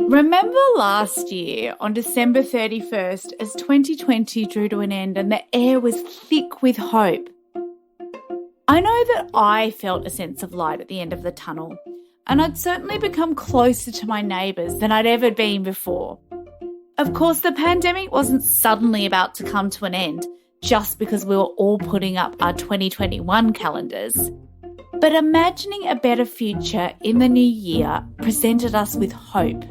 Remember last year on December 31st as 2020 drew to an end and the air was thick with hope? I know that I felt a sense of light at the end of the tunnel, and I'd certainly become closer to my neighbours than I'd ever been before. Of course, the pandemic wasn't suddenly about to come to an end just because we were all putting up our 2021 calendars. But imagining a better future in the new year presented us with hope.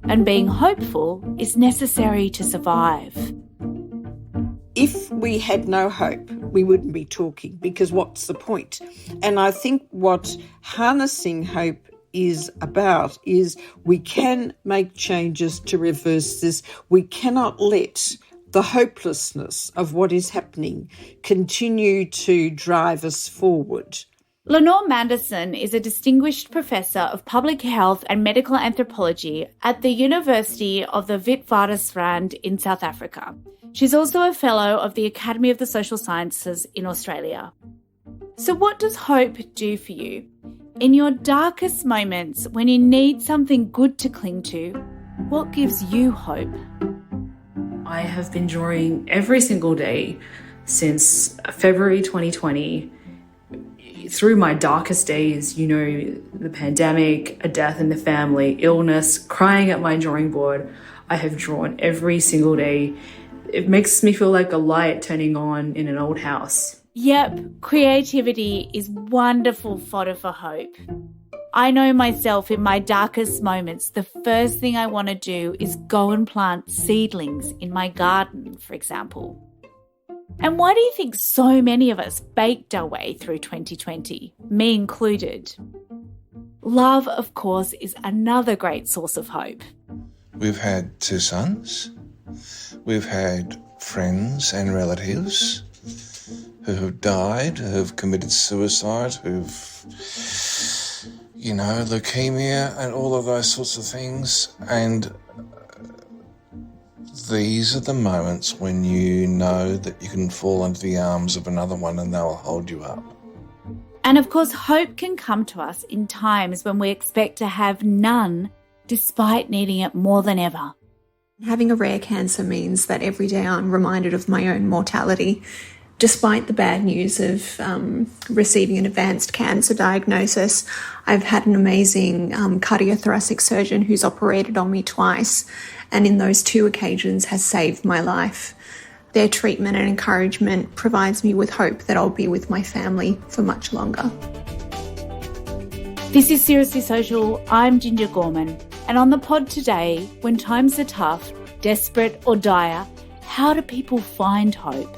And being hopeful is necessary to survive. If we had no hope, we wouldn't be talking, because what's the point? And I think what harnessing hope is about is we can make changes to reverse this. We cannot let the hopelessness of what is happening continue to drive us forward. Lenore Manderson is a distinguished professor of public health and medical anthropology at the University of the Witwatersrand in South Africa. She's also a fellow of the Academy of the Social Sciences in Australia. So what does hope do for you? In your darkest moments, when you need something good to cling to, what gives you hope? I have been drawing every single day since February 2020. Through my darkest days, the pandemic, a death in the family, illness, crying at my drawing board, I have drawn every single day. It makes me feel like a light turning on in an old house. Yep, creativity is wonderful fodder for hope. I know myself in my darkest moments, the first thing I want to do is go and plant seedlings in my garden, for example. And why do you think so many of us baked our way through 2020, me included? Love, of course, is another great source of hope. We've had 2 sons. We've had friends and relatives who have died, who have committed suicide, who've, leukemia and all of those sorts of things. And these are the moments when you know that you can fall into the arms of another one and they'll hold you up. And of course, hope can come to us in times when we expect to have none, despite needing it more than ever. Having a rare cancer means that every day I'm reminded of my own mortality. Despite the bad news of receiving an advanced cancer diagnosis, I've had an amazing cardiothoracic surgeon who's operated on me twice, and in those 2 occasions has saved my life. Their treatment and encouragement provides me with hope that I'll be with my family for much longer. This is Seriously Social. I'm Ginger Gorman, and on the pod today, when times are tough, desperate or dire, how do people find hope?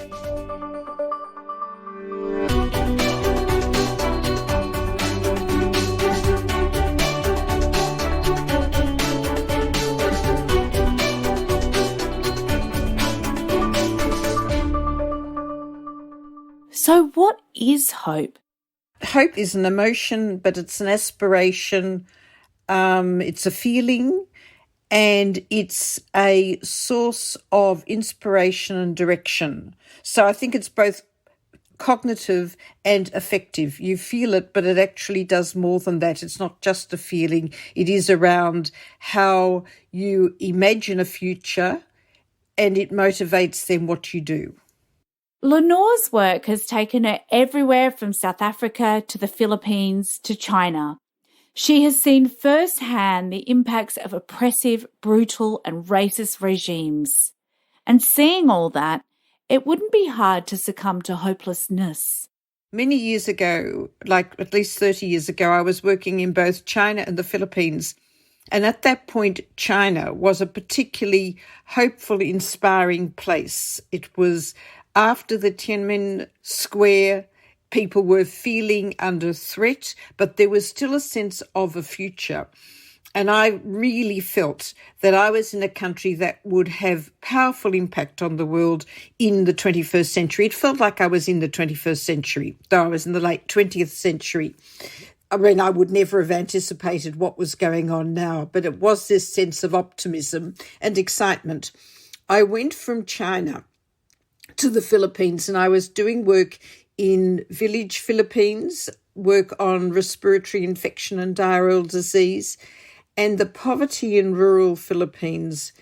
So what is hope? Hope is an emotion, but it's an aspiration, it's a feeling, and it's a source of inspiration and direction. So I think it's both cognitive and affective. You feel it, but it actually does more than that. It's not just a feeling. It is around how you imagine a future, and it motivates then what you do. Lenore's work has taken her everywhere from South Africa to the Philippines to China. She has seen firsthand the impacts of oppressive, brutal and racist regimes. And seeing all that, it wouldn't be hard to succumb to hopelessness. Many years ago, like at least 30 years ago, I was working in both China and the Philippines. And at that point, China was a particularly hopeful, inspiring place. It was after the Tiananmen Square, people were feeling under threat, but there was still a sense of a future. And I really felt that I was in a country that would have powerful impact on the world in the 21st century. It felt like I was in the 21st century, though I was in the late 20th century. I mean, I would never have anticipated what was going on now, but it was this sense of optimism and excitement. I went from China to the Philippines, and I was doing work in village Philippines, work on respiratory infection and diarrheal disease. And the poverty in rural Philippines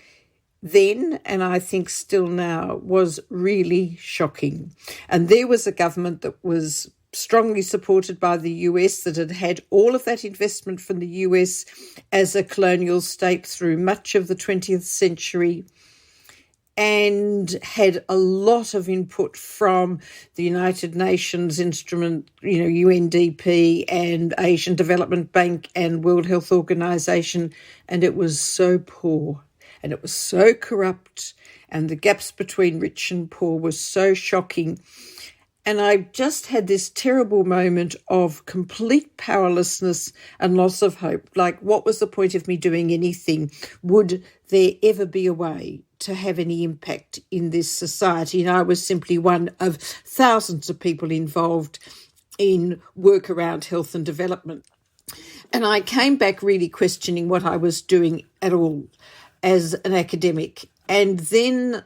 then, and I think still now, was really shocking. And there was a government that was strongly supported by the US, that had had all of that investment from the US as a colonial state through much of the 20th century, and had a lot of input from the United Nations instrument, UNDP and Asian Development Bank and World Health Organization, and it was so poor and it was so corrupt, and the gaps between rich and poor were so shocking. And I just had this terrible moment of complete powerlessness and loss of hope. Like, what was the point of me doing anything? Would there ever be a way to have any impact in this society? And I was simply one of thousands of people involved in work around health and development. And I came back really questioning what I was doing at all as an academic. And then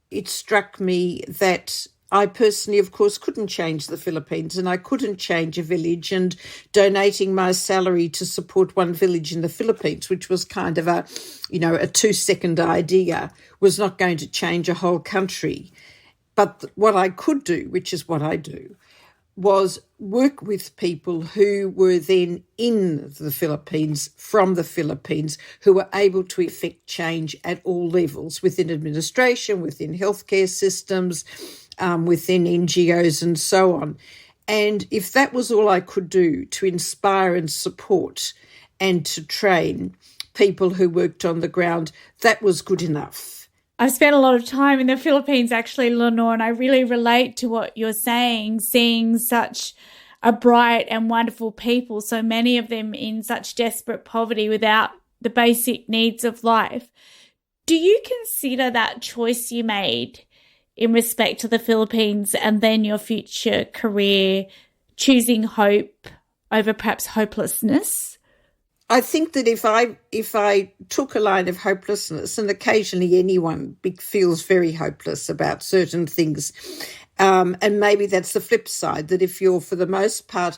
it struck me that I personally, of course, couldn't change the Philippines, and I couldn't change a village, and donating my salary to support one village in the Philippines, which was kind of a 2-second idea, was not going to change a whole country. But what I could do, which is what I do, was work with people who were then in the Philippines, from the Philippines, who were able to effect change at all levels, within administration, within healthcare systems, within NGOs and so on. And if that was all I could do to inspire and support and to train people who worked on the ground, that was good enough. I've spent a lot of time in the Philippines, actually, Lenore, and I really relate to what you're saying, seeing such a bright and wonderful people, so many of them in such desperate poverty without the basic needs of life. Do you consider that choice you made in respect to the Philippines and then your future career, choosing hope over perhaps hopelessness? I think that if I took a line of hopelessness, and occasionally anyone feels very hopeless about certain things, and maybe that's the flip side, that if you're for the most part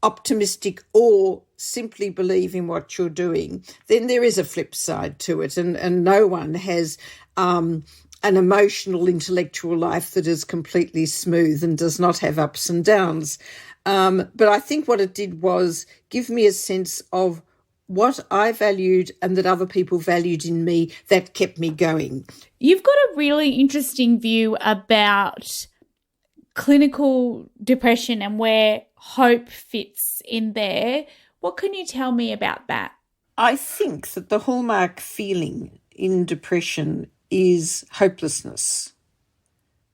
optimistic or simply believe in what you're doing, then there is a flip side to it, and no one has an emotional, intellectual life that is completely smooth and does not have ups and downs. But I think what it did was give me a sense of what I valued and that other people valued in me that kept me going. You've got a really interesting view about clinical depression and where hope fits in there. What can you tell me about that? I think that the hallmark feeling in depression is hopelessness.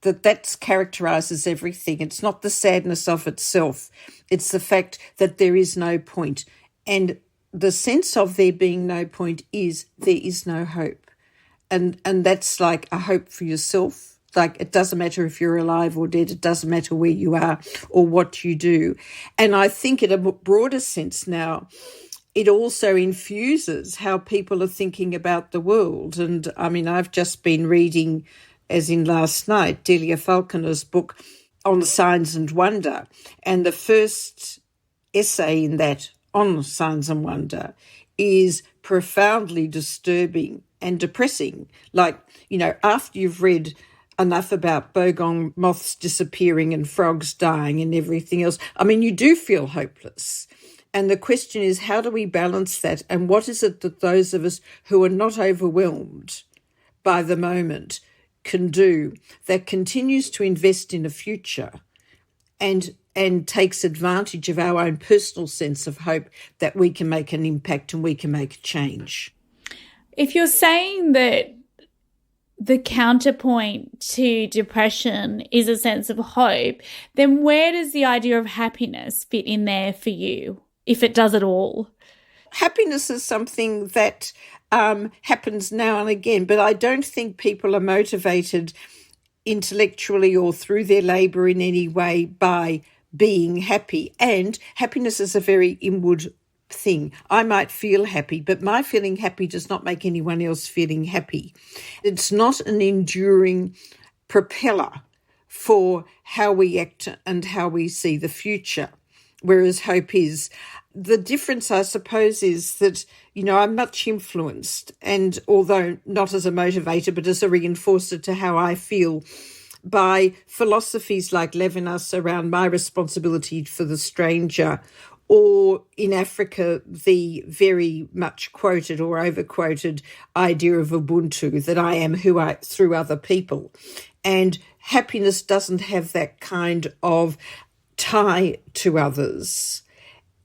That characterises everything. It's not the sadness of itself. It's the fact that there is no point. And the sense of there being no point is there is no hope. And that's like a hope for yourself. Like, it doesn't matter if you're alive or dead. It doesn't matter where you are or what you do. And I think in a broader sense now, it also infuses how people are thinking about the world. And I mean, I've just been reading, as in last night, Delia Falconer's book on Signs and Wonder. And the first essay in that on Signs and Wonder is profoundly disturbing and depressing. Like, after you've read enough about bogong moths disappearing and frogs dying and everything else, I mean, you do feel hopeless. And the question is, how do we balance that? And what is it that those of us who are not overwhelmed by the moment can do that continues to invest in a future and takes advantage of our own personal sense of hope that we can make an impact and we can make a change? If you're saying that the counterpoint to depression is a sense of hope, then where does the idea of happiness fit in there for you, if it does at all? Happiness is something that happens now and again, but I don't think people are motivated intellectually or through their labour in any way by being happy. And happiness is a very inward thing. I might feel happy, but my feeling happy does not make anyone else feeling happy. It's not an enduring propeller for how we act and how we see the future, whereas hope is. the difference, I suppose, is that, I'm much influenced, and although not as a motivator, but as a reinforcer to how I feel, by philosophies like Levinas around my responsibility for the stranger, or in Africa, the very much quoted or overquoted idea of Ubuntu, that I am who I through other people. And happiness doesn't have that kind of tie to others.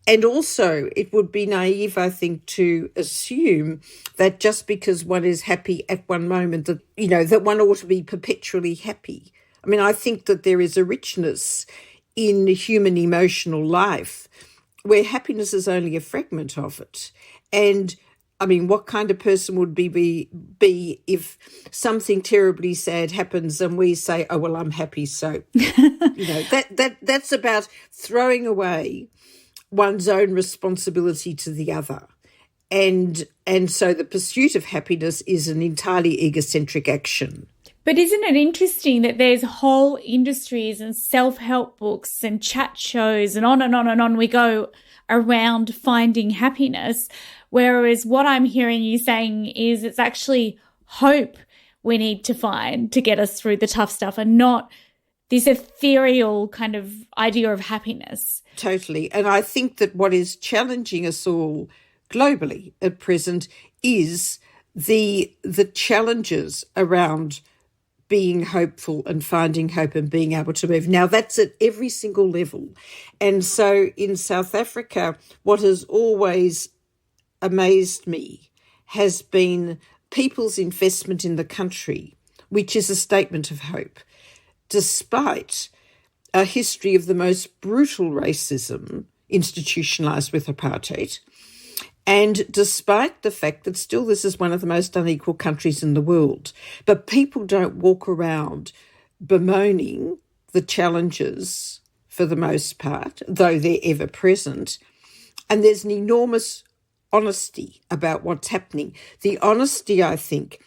And also, it would be naive, I think, to assume that just because one is happy at one moment, that, that one ought to be perpetually happy. I mean, I think that there is a richness in human emotional life where happiness is only a fragment of it. And, I mean, what kind of person would be if something terribly sad happens and we say, oh, well, I'm happy, so, that's about throwing away one's own responsibility to the other. And so the pursuit of happiness is an entirely egocentric action. But isn't it interesting that there's whole industries and self-help books and chat shows and on and on and on we go around finding happiness, whereas what I'm hearing you saying is it's actually hope we need to find to get us through the tough stuff and not this ethereal kind of idea of happiness. Totally. And I think that what is challenging us all globally at present is the challenges around being hopeful and finding hope and being able to move. Now, that's at every single level. And so in South Africa, what has always amazed me has been people's investment in the country, which is a statement of hope, despite a history of the most brutal racism institutionalised with apartheid, and despite the fact that still this is one of the most unequal countries in the world. But people don't walk around bemoaning the challenges for the most part, though they're ever present. And there's an enormous honesty about what's happening. The honesty, I think,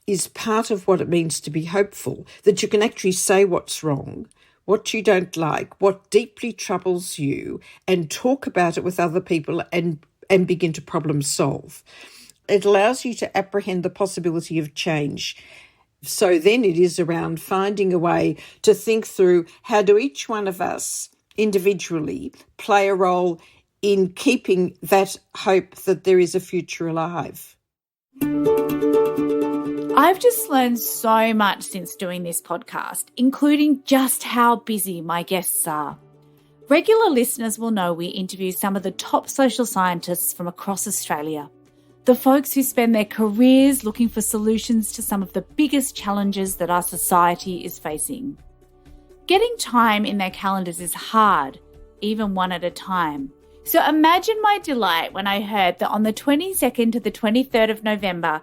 is part of what it means to be hopeful, that you can actually say what's wrong, what you don't like, what deeply troubles you, and talk about it with other people and begin to problem solve. It allows you to apprehend the possibility of change. So then it is around finding a way to think through how do each one of us individually play a role in keeping that hope that there is a future alive. I've just learned so much since doing this podcast, including just how busy my guests are. Regular listeners will know we interview some of the top social scientists from across Australia, the folks who spend their careers looking for solutions to some of the biggest challenges that our society is facing. Getting time in their calendars is hard, even one at a time. So imagine my delight when I heard that on the 22nd to the 23rd of November,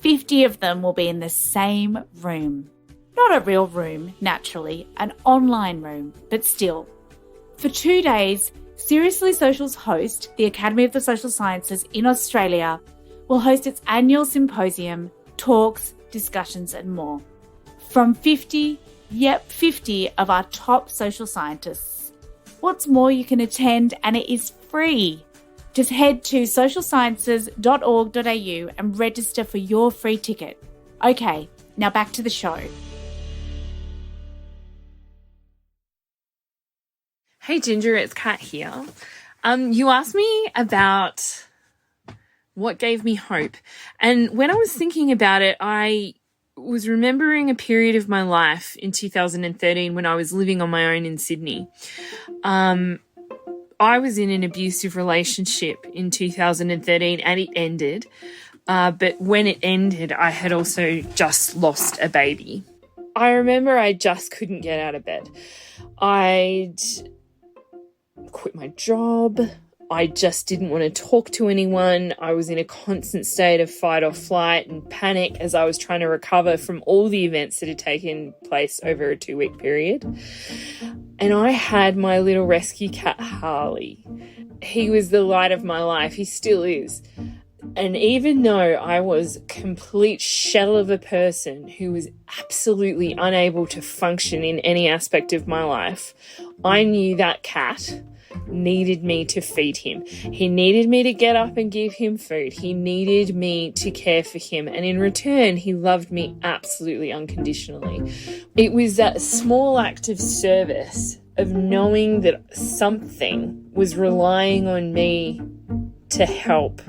50 of them will be in the same room. Not a real room, naturally, an online room, but still. For 2 days, Seriously Social's host, the Academy of the Social Sciences in Australia, will host its annual symposium, talks, discussions and more. From 50 of our top social scientists. What's more, you can attend and it is free. Just head to socialsciences.org.au and register for your free ticket. Okay, now back to the show. Hey Ginger, it's Kat here. You asked me about what gave me hope. And when I was thinking about it, I was remembering a period of my life in 2013 when I was living on my own in Sydney. I was in an abusive relationship in 2013 and it ended. But when it ended, I had also just lost a baby. I remember I just couldn't get out of bed. I'd quit my job. I just didn't want to talk to anyone. I was in a constant state of fight or flight and panic as I was trying to recover from all the events that had taken place over a 2-week period. And I had my little rescue cat, Harley. He was the light of my life. He still is. And even though I was a complete shell of a person who was absolutely unable to function in any aspect of my life, I knew that cat needed me to feed him. He needed me to get up and give him food. He needed me to care for him. And in return, he loved me absolutely unconditionally. It was that small act of service, of knowing that something was relying on me to help,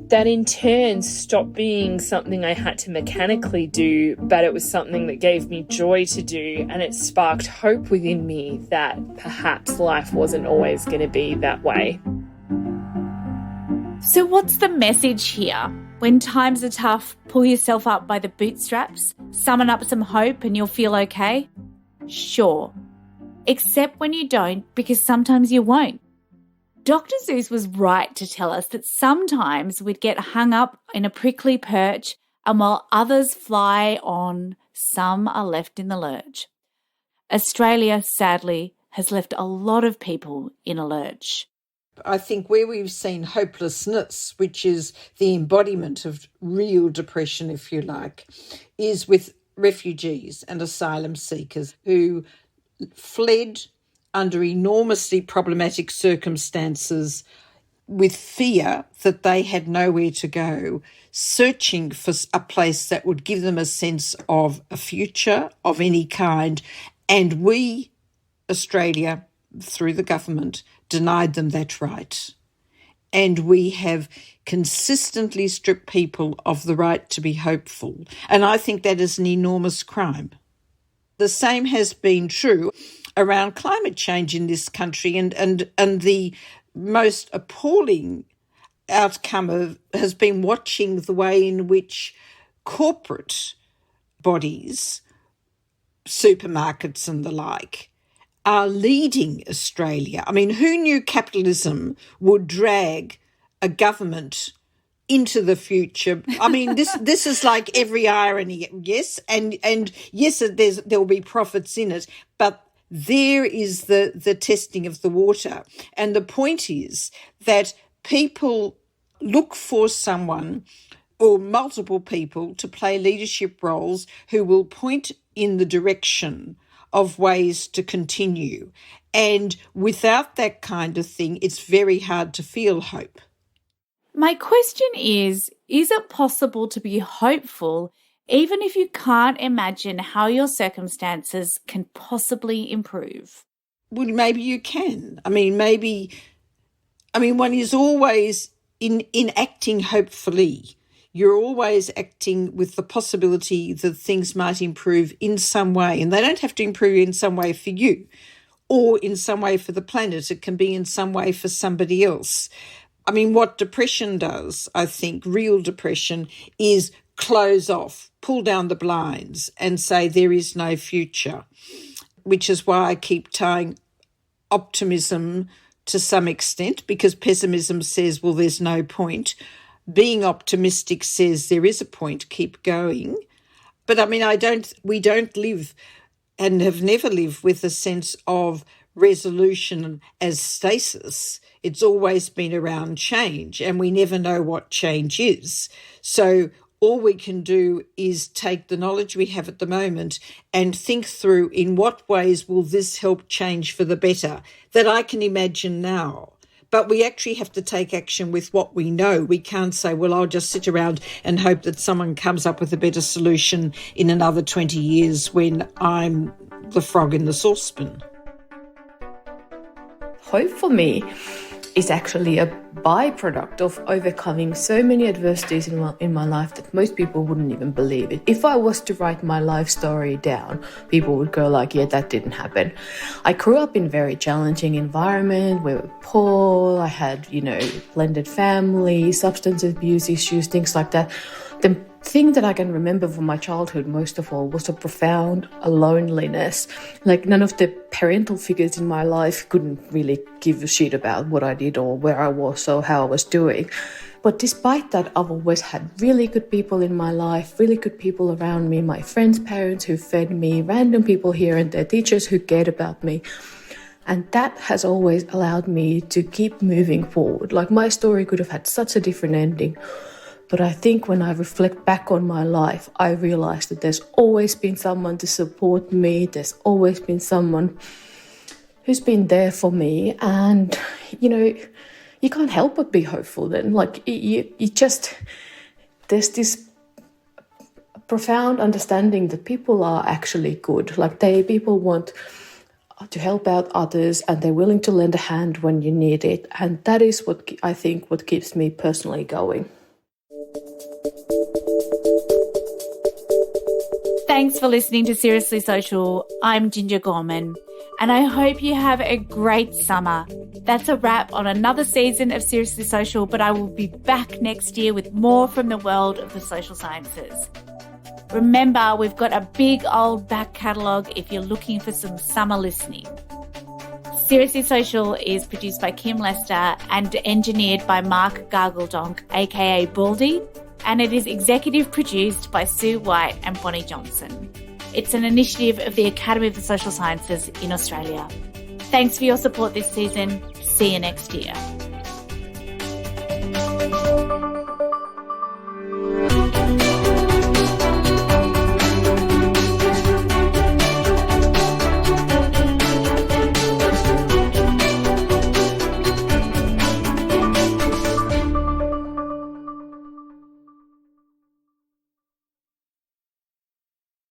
that in turn stopped being something I had to mechanically do, but it was something that gave me joy to do, and it sparked hope within me that perhaps life wasn't always going to be that way. So what's the message here? When times are tough, pull yourself up by the bootstraps, summon up some hope and you'll feel okay? Sure. Except when you don't, because sometimes you won't. Dr. Zeus was right to tell us that sometimes we'd get hung up in a prickly perch, and while others fly on, some are left in the lurch. Australia, sadly, has left a lot of people in a lurch. I think where we've seen hopelessness, which is the embodiment of real depression, if you like, is with refugees and asylum seekers who fled under enormously problematic circumstances with fear that they had nowhere to go, searching for a place that would give them a sense of a future of any kind. And we, Australia, through the government, denied them that right. And we have consistently stripped people of the right to be hopeful. And I think that is an enormous crime. The same has been true around climate change in this country, and the most appalling outcome has been watching the way in which corporate bodies, supermarkets and the like, are leading Australia. I mean, who knew capitalism would drag a government into the future? I mean, this is like every irony, yes, and yes, there will be profits in it, but there is the testing of the water. And the point is that people look for someone or multiple people to play leadership roles who will point in the direction of ways to continue. And without that kind of thing, it's very hard to feel hope. My question is it possible to be hopeful even if you can't imagine how your circumstances can possibly improve? Well, maybe you can. I mean, one is always in acting hopefully. You're always acting with the possibility that things might improve in some way, and they don't have to improve in some way for you or in some way for the planet. It can be in some way for somebody else. I mean, what depression does, I think, real depression, is close off, pull down the blinds and say there is no future, which is why I keep tying optimism to some extent, because pessimism says, well, there's no point. Being optimistic says there is a point, keep going. But I mean, we don't live and have never lived with a sense of resolution as stasis. It's always been around change, and we never know what change is. So all we can do is take the knowledge we have at the moment and think through in what ways will this help change for the better that I can imagine now. But we actually have to take action with what we know. We can't say, well, I'll just sit around and hope that someone comes up with a better solution in another 20 years when I'm the frog in the saucepan. Hope for me is actually a byproduct of overcoming so many adversities in my life that most people wouldn't even believe it. If I was to write my life story down, people would go like, yeah, that didn't happen. I grew up in a very challenging environment. We were poor. I had, blended family, substance abuse issues, things like that. The thing that I can remember from my childhood most of all was a profound loneliness. Like, none of the parental figures in my life couldn't really give a shit about what I did or where I was or how I was doing. But despite that, I've always had really good people in my life, really good people around me, my friends' parents who fed me, random people here and there, teachers who cared about me. And that has always allowed me to keep moving forward. Like, my story could have had such a different ending. But I think when I reflect back on my life, I realize that there's always been someone to support me. There's always been someone who's been there for me. And, you know, you can't help but be hopeful then. Like, you just, there's this profound understanding that people are actually good. Like, people want to help out others, and they're willing to lend a hand when you need it. And that is what I think what keeps me personally going. Thanks for listening to Seriously Social. I'm Ginger Gorman, and I hope you have a great summer. That's a wrap on another season of Seriously Social, but I will be back next year with more from the world of the social sciences. Remember, we've got a big old back catalogue if you're looking for some summer listening. Seriously Social is produced by Kim Lester and engineered by Mark Gargledonk, aka Baldy, and it is executive produced by Sue White and Bonnie Johnson. It's an initiative of the Academy of the Social Sciences in Australia. Thanks for your support this season. See you next year.